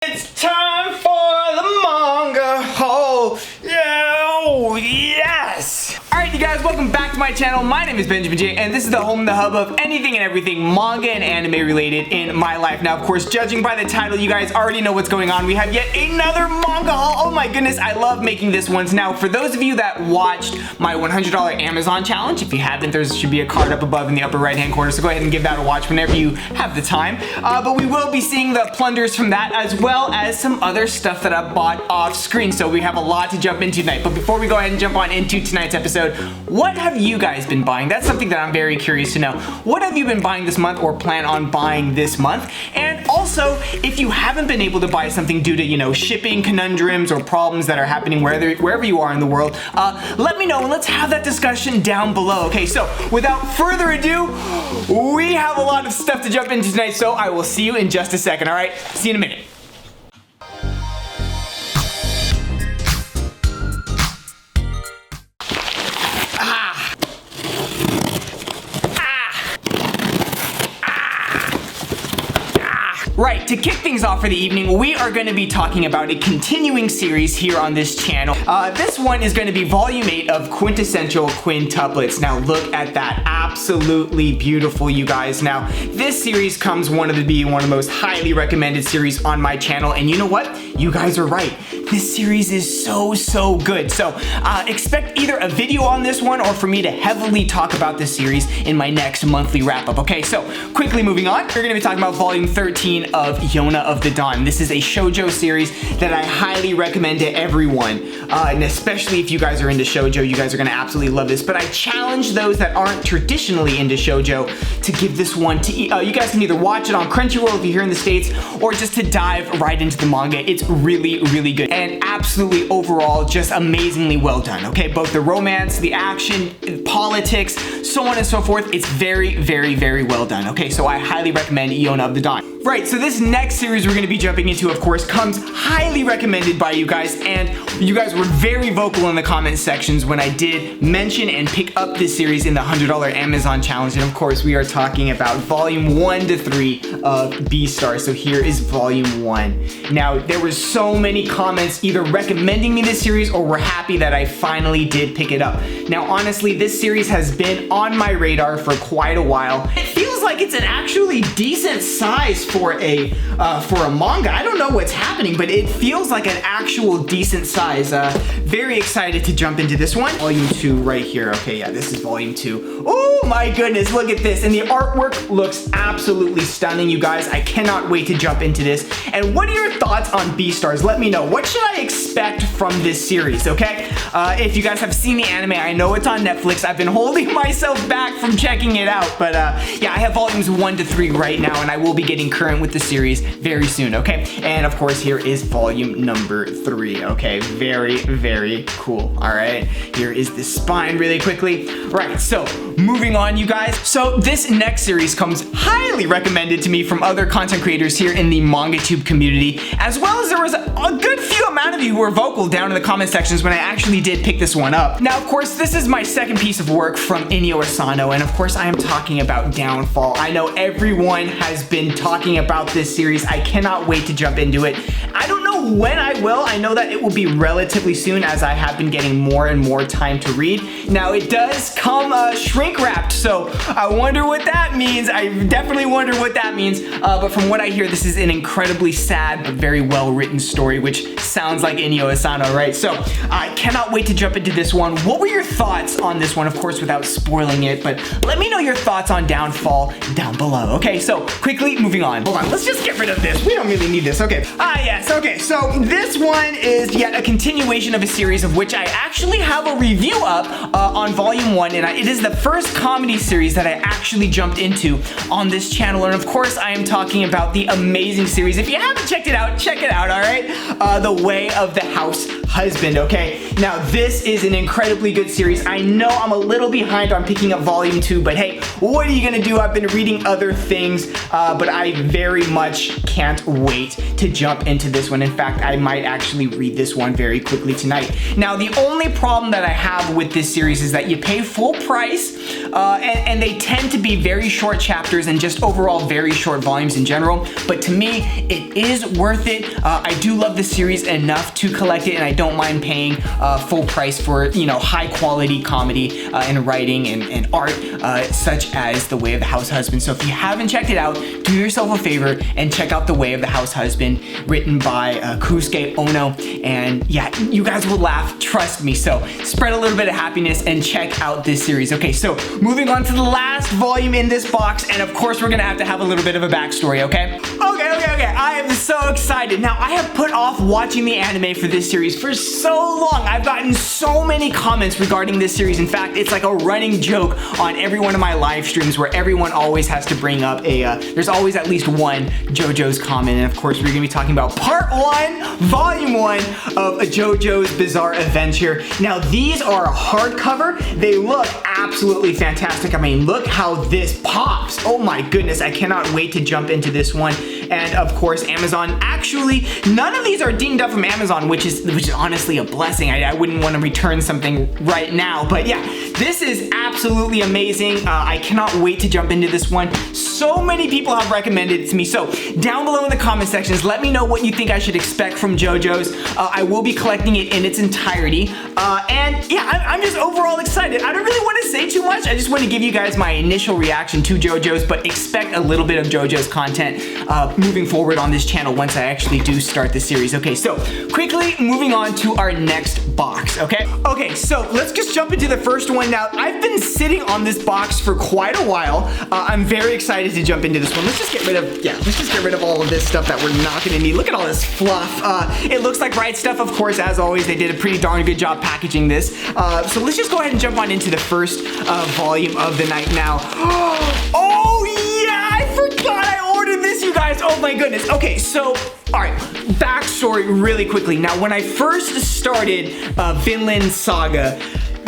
It's time for the Manga Haul. Oh, yes! Alright, you guys, welcome back to my channel. My name is Benjamin J, and this is the home, the hub of anything and everything manga and anime related in my life. Now, of course, judging by the title, you guys already know what's going on. We have yet another manga haul. Oh my goodness, I love making this ones. Now, for those of you that watched my $100 Amazon challenge, if you haven't, there should be a card up above in the upper right-hand corner, so go ahead and give that a watch whenever you have the time. But we will be seeing the plunders from that, as well as some other stuff that I bought off screen. So we have a lot to jump into tonight. But before we go ahead and jump on into tonight's episode, what have you guys been buying? That's something that I'm very curious to know. What have you been buying this month or plan on buying this month? And also, if you haven't been able to buy something due to, you know, shipping conundrums or problems that are happening wherever you are in the world, let me know and let's have that discussion down below. Okay, so without further ado, we have a lot of stuff to jump into tonight, so I will see you in just a second, all right? See you in a minute. Right, to kick things off for the evening, we are going to be talking about a continuing series here on this channel. This one is going to be Volume 8 of Quintessential Quintuplets. Now look at that, absolutely beautiful, you guys. Now, this series comes one of the most highly recommended series on my channel, and you know what? You guys are right. This series is so good. So expect either a video on this one or for me to heavily talk about this series in my next monthly wrap-up. Okay, so quickly moving on, we're going to be talking about Volume 13 of Yona of the Dawn. This is a shoujo series that I highly recommend to everyone, and especially if you guys are into shoujo, you guys are gonna absolutely love this. But I challenge those that aren't traditionally into shoujo to give this one to you guys can either watch it on Crunchyroll if you're here in the States, or just to dive right into the manga. It's really good and absolutely overall just amazingly well done. Okay, both the romance, the action, politics, so on and so forth. It's very well done. Okay, so I highly recommend Yona of the Dawn. Right, so this next series we're going to be jumping into, of course, comes highly recommended by you guys, and you guys were very vocal in the comment sections when I did mention and pick up this series in the $100 Amazon challenge, and of course we are talking about Volume 1 to 3 of Beastars. So here is Volume 1. Now, there were so many comments either recommending me this series or were happy that I finally did pick it up. Now, honestly, this series has been on my radar for quite a while. It feels like it's an actually decent size for a manga. I don't know what's happening, but it feels like an actual decent size. Very excited to jump into this one. Volume 2 right here. Okay, yeah, this is Volume 2. Oh my goodness, look at this. And the artwork looks absolutely stunning, you guys. I cannot wait to jump into this. And what are your thoughts on Beastars? Let me know. What should I expect from this series, okay? If you guys have seen the anime, I know it's on Netflix. I've been holding myself back from checking it out, but yeah, I have Volumes 1 to 3 right now, and I will be getting current with the series very soon, okay? And of course, here is Volume number 3, okay? Very cool, all right? Here is the spine really quickly. Right, so moving on, you guys. So this next series comes highly recommended to me from other content creators here in the MangaTube community, as well as there was a good few amount of you who were vocal down in the comment sections when I actually did pick this one up. Now, of course, this is my second piece of work from Inio Asano, and of course, I am talking about Downfall. I know everyone has been talking about this series. I cannot wait to jump into it. I don't know when I will. I know that it will be relatively soon, as I have been getting more and more time to read. Now, it does come shrink wrapped, so I wonder what that means. I definitely wonder what that means. But from what I hear, this is an incredibly sad but very well written story, which sounds like Inio Asano, right? So I cannot wait to jump into this one. What were your thoughts on this one? Of course, without spoiling it, but let me know your thoughts on Downfall down below. Okay, so quickly moving on. Hold on, let's just get rid of this. We don't really need this. Okay. Yes. Okay. So this one is yet a continuation of a series of which I actually have a review up on Volume 1, and it is the first comedy series that I actually jumped into on this channel. And of course, I am talking about the amazing series. If you haven't checked it out, check it out. All right. The Way of the House husband, okay? Now, this is an incredibly good series. I know I'm a little behind on picking up volume 2, but hey, what are you gonna do? I've been reading other things, but I very much can't wait to jump into this one. In fact, I might actually read this one very quickly tonight. Now, the only problem that I have with this series is that you pay full price, and they tend to be very short chapters and just overall very short volumes in general, but to me, it is worth it. I do love the series enough to collect it, and I don't mind paying full price for, you know, high quality comedy and writing and art, such as The Way of the House Husband. So if you haven't checked it out, do yourself a favor and check out The Way of the House Husband, written by Kusuke Ono, and yeah, you guys will laugh, trust me. So spread a little bit of happiness and check out this series. Okay, so moving on to the last volume in this box, and of course we're gonna have a little bit of a backstory, okay? Okay, I am so excited. Now, I have put off watching the anime for this series for so long. I've gotten so many comments regarding this series. In fact, it's like a running joke on every one of my live streams where everyone always has to bring up there's always at least one JoJo's comment, and of course we're gonna be talking about part 1, volume 1 of JoJo's Bizarre Adventure. Now, these are hardcover. They look absolutely fantastic. I mean, look how this pops. Oh my goodness, I cannot wait to jump into this one. And of course, Amazon. Actually, none of these are deemed up from Amazon, which is honestly a blessing. I wouldn't want to return something right now, but yeah, this is absolutely amazing. I cannot wait to jump into this one. So many people have recommended it to me. So down below in the comment sections, let me know what you think I should expect from JoJo's. I will be collecting it in its entirety. And yeah, I'm just overall excited. I don't really want to say too much. I just want to give you guys my initial reaction to JoJo's, but expect a little bit of JoJo's content moving forward on this channel once I actually do start the series. Okay, so quickly moving on to our next box, okay? Okay, so let's just jump into the first one. Now, I've been sitting on this box for quite a while. I'm very excited to jump into this one. Let's just get rid of all of this stuff that we're not gonna need. Look at all this fluff. It looks like Right Stuff, of course, as always. They did a pretty darn good job packaging this. So let's just go ahead and jump on into the first volume of the night now. Oh yeah, I forgot I ordered this, you guys. Oh my goodness. Okay, so alright, backstory really quickly. Now, when I first started Vinland Saga,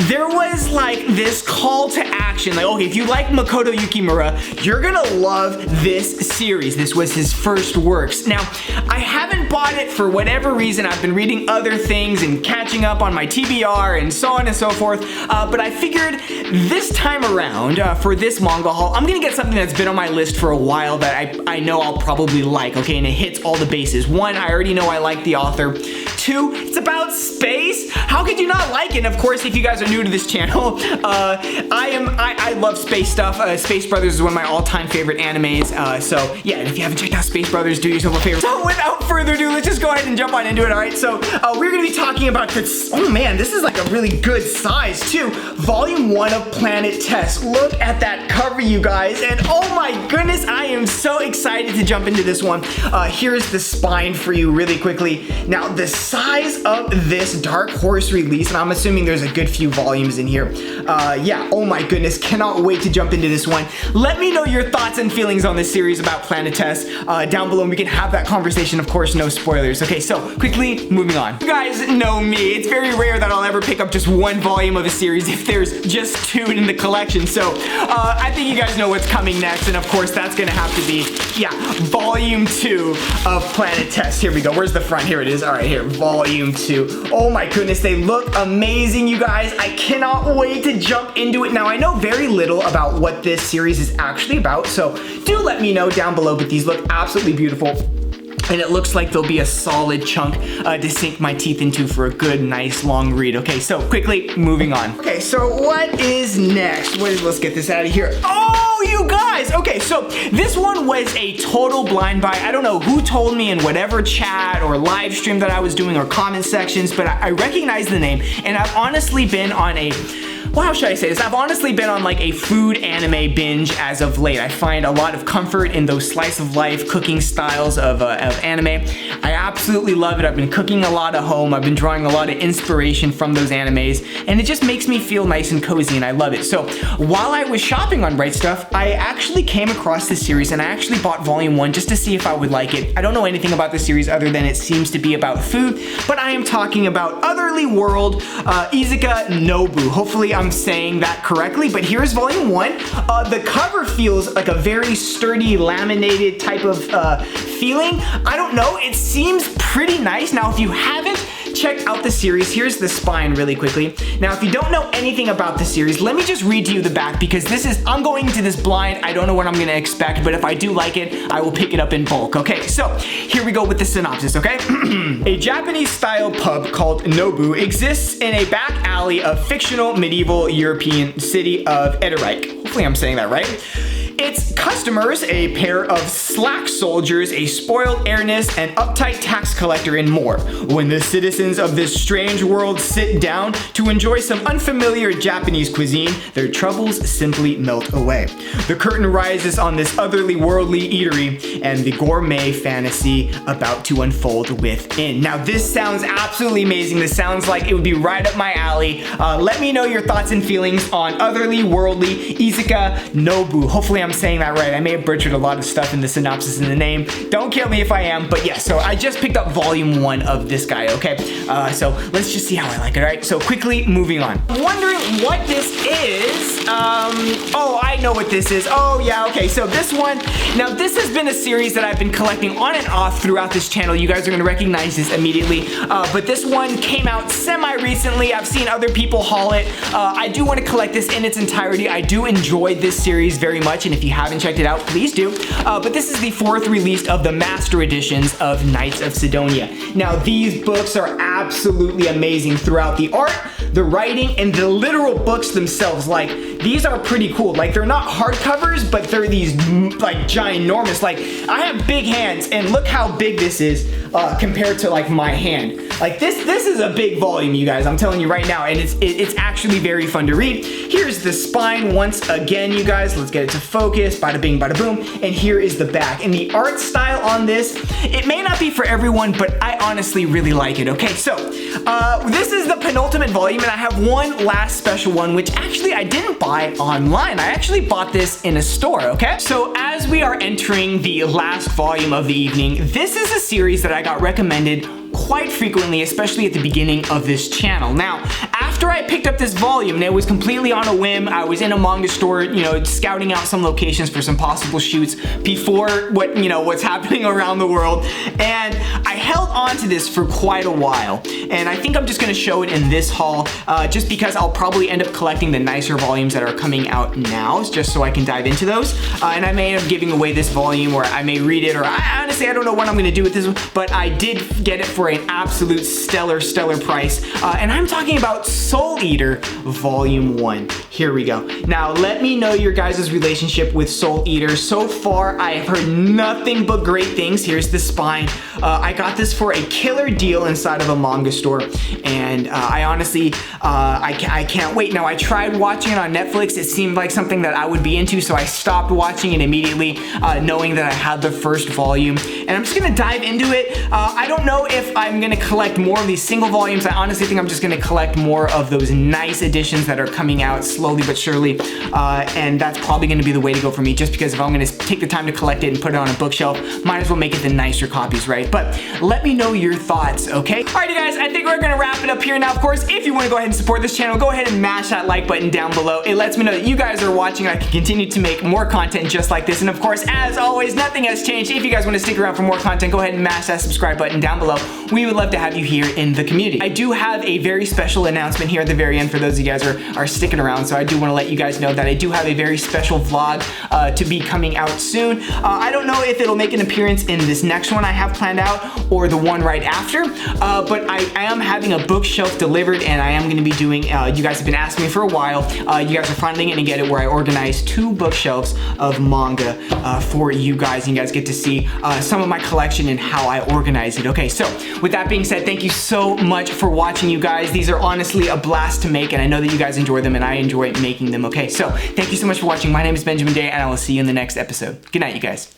there was like this call to action, like, okay, if you like Makoto Yukimura, you're gonna love this series. This was his first works. Now, I haven't bought it for whatever reason. I've been reading other things and catching up on my TBR and so on and so forth, but I figured this time around, for this manga haul, I'm gonna get something that's been on my list for a while that I know I'll probably like, okay, and it hits all the bases. One, I already know I like the author. Two, it's about space. How could you not like it? And of course, if you guys are new to this channel, I love space stuff. Space Brothers is one of my all-time favorite animes. So yeah, and if you haven't checked out Space Brothers, do yourself a favor. So without further ado, let's just go ahead and jump on into it. All right, so we're gonna be talking about this. Oh man, this is like a really good size too. Volume 1 of Planet Test. Look at that cover, you guys, and oh my goodness, I am so excited to jump into this one. Here's the spine for you really quickly. Now, the size of this Dark Horse release, and I'm assuming there's a good few volumes in here. Yeah, oh my goodness, cannot wait to jump into this one. Let me know your thoughts and feelings on this series about Planet Test down below, and we can have that conversation. Of course, no spoilers. Okay, so quickly moving on. You guys know me. It's very rare that I'll ever pick up just one volume of a series if there's just 2 in the collection. So I think you guys know what's coming next, and of course that's gonna have to be, yeah, volume 2 of Planet Test. Here we go. Where's the front? Here it is. All right, here, volume 2. Oh my goodness, they look amazing, you guys. I cannot wait to jump into it. Now, I know very little about what this series is actually about, so do let me know down below, but these look absolutely beautiful. And it looks like there'll be a solid chunk to sink my teeth into for a good, nice, long read. Okay, so quickly moving on. Okay, so what is next? Let's get this out of here. Oh, you guys! Okay, so this one was a total blind buy. I don't know who told me in whatever chat or live stream that I was doing or comment sections, but I recognized the name, and I've honestly been on a well, how should I say this? I've honestly been on like a food anime binge as of late. I find a lot of comfort in those slice of life cooking styles of anime. I absolutely love it. I've been cooking a lot at home. I've been drawing a lot of inspiration from those animes, and it just makes me feel nice and cozy, and I love it. So while I was shopping on Right Stuff, I actually came across this series, and I actually bought volume 1 just to see if I would like it. I don't know anything about the series other than it seems to be about food, but I am talking about Otherly World, Izuka Nobu. Hopefully I'm saying that correctly, but here's volume 1. The cover feels like a very sturdy, laminated type of feeling. I don't know, it seems pretty nice. Now, if you haven't checked out the series, here's the spine really quickly. Now, if you don't know anything about the series, let me just read to you the back, because I'm going into this blind. I don't know what I'm gonna expect, but if I do like it, I will pick it up in bulk. Okay, so here we go with the synopsis, okay? A Japanese-style pub called Nobu exists in a back alley of fictional medieval European city of Ederike. Hopefully I'm saying that right. Its customers, a pair of slack soldiers, a spoiled heiress, an uptight tax collector, and more. When the citizens of this strange world sit down to enjoy some unfamiliar Japanese cuisine, their troubles simply melt away. The curtain rises on this otherly worldly eatery and the gourmet fantasy about to unfold within. Now, this sounds absolutely amazing. This sounds like it would be right up my alley. Let me know your thoughts and feelings on Otherly Worldly Izuka Nobu. Hopefully I'm saying that right. I may have butchered a lot of stuff in the synopsis and the name. Don't kill me if I am, but yeah, so I just picked up volume 1 of this guy, okay? So let's just see how I like it, all right? So quickly moving on. I'm wondering what this is. Oh, I know what this is. Oh yeah, okay, so this one, now this has been a series that I've been collecting on and off throughout this channel. You guys are gonna recognize this immediately, but this one came out semi-recently. I've seen other people haul it. I do wanna collect this in its entirety. I do enjoy this series very much, and if you haven't checked it out, please do. But this is the 4th release of the master editions of Knights of Sidonia. Now, these books are absolutely amazing throughout the art, the writing, and the literal books themselves. Like, these are pretty cool. Like, they're not hardcovers, but they're these like ginormous. Like, I have big hands, and look how big this is compared to like my hand. Like, this is a big volume, you guys. I'm telling you right now, and it's actually very fun to read. Here's the spine once again, you guys. Let's get it to focus. Bada bing, bada boom. And here is the back. And the art style on this, it may not be for everyone, but I honestly really like it. Okay, so this is the penultimate volume, and I have one last special one, which actually I didn't buy online. I actually bought this in a store, okay? So as we are entering the last volume of the evening, this is a series that I got recommended quite frequently, especially at the beginning of this channel. Now, after I picked up this volume, and it was completely on a whim, I was in a manga store, you know, scouting out some locations for some possible shoots before what's happening around the world, and I held on to this for quite a while, and I think I'm just gonna show it in this haul, just because I'll probably end up collecting the nicer volumes that are coming out now, just so I can dive into those, and I may end up giving away this volume, or I may read it, or honestly, I don't know what I'm gonna do with this one, but I did get it for an absolute stellar price, and I'm talking about Soul Eater Volume 1. Here we go. Now, let me know your guys' relationship with Soul Eater. So far, I have heard nothing but great things. Here's the spine. I got this for a killer deal inside of a manga store, and I honestly, I can't wait. Now, I tried watching it on Netflix. It seemed like something that I would be into, so I stopped watching it immediately, knowing that I had the first volume, and I'm just gonna dive into it. I don't know if I'm gonna collect more of these single volumes. I honestly think I'm just gonna collect more of those nice editions that are coming out slowly but surely, and that's probably gonna be the way to go for me, just because if I'm gonna take the time to collect it and put it on a bookshelf, might as well make it the nicer copies, right? But let me know your thoughts, okay? Alrighty guys, I think we're gonna wrap it up here. Now, of course, if you wanna go ahead and support this channel, go ahead and mash that like button down below. It lets me know that you guys are watching, and I can continue to make more content just like this. And of course, as always, nothing has changed. If you guys wanna stick around for more content, go ahead and mash that subscribe button down below. We would love to have you here in the community. I do have a very special announcement here at the very end for those of you guys are sticking around, so I do want to let you guys know that I do have a very special vlog to be coming out soon. I don't know if it'll make an appearance in this next one I have planned out or the one right after, but I am having a bookshelf delivered, and I am going to be doing, you guys have been asking me for a while, you guys are finally going to get it, where I organize 2 bookshelves of manga for you guys, and you guys get to see some of my collection and how I organize it. Okay, so with that being said, thank you so much for watching, you guys. These are honestly a blast to make, and I know that you guys enjoy them, and I enjoy making them. Okay, so thank you so much for watching. My name is Benjamin Day, and I will see you in the next episode. Good night, you guys.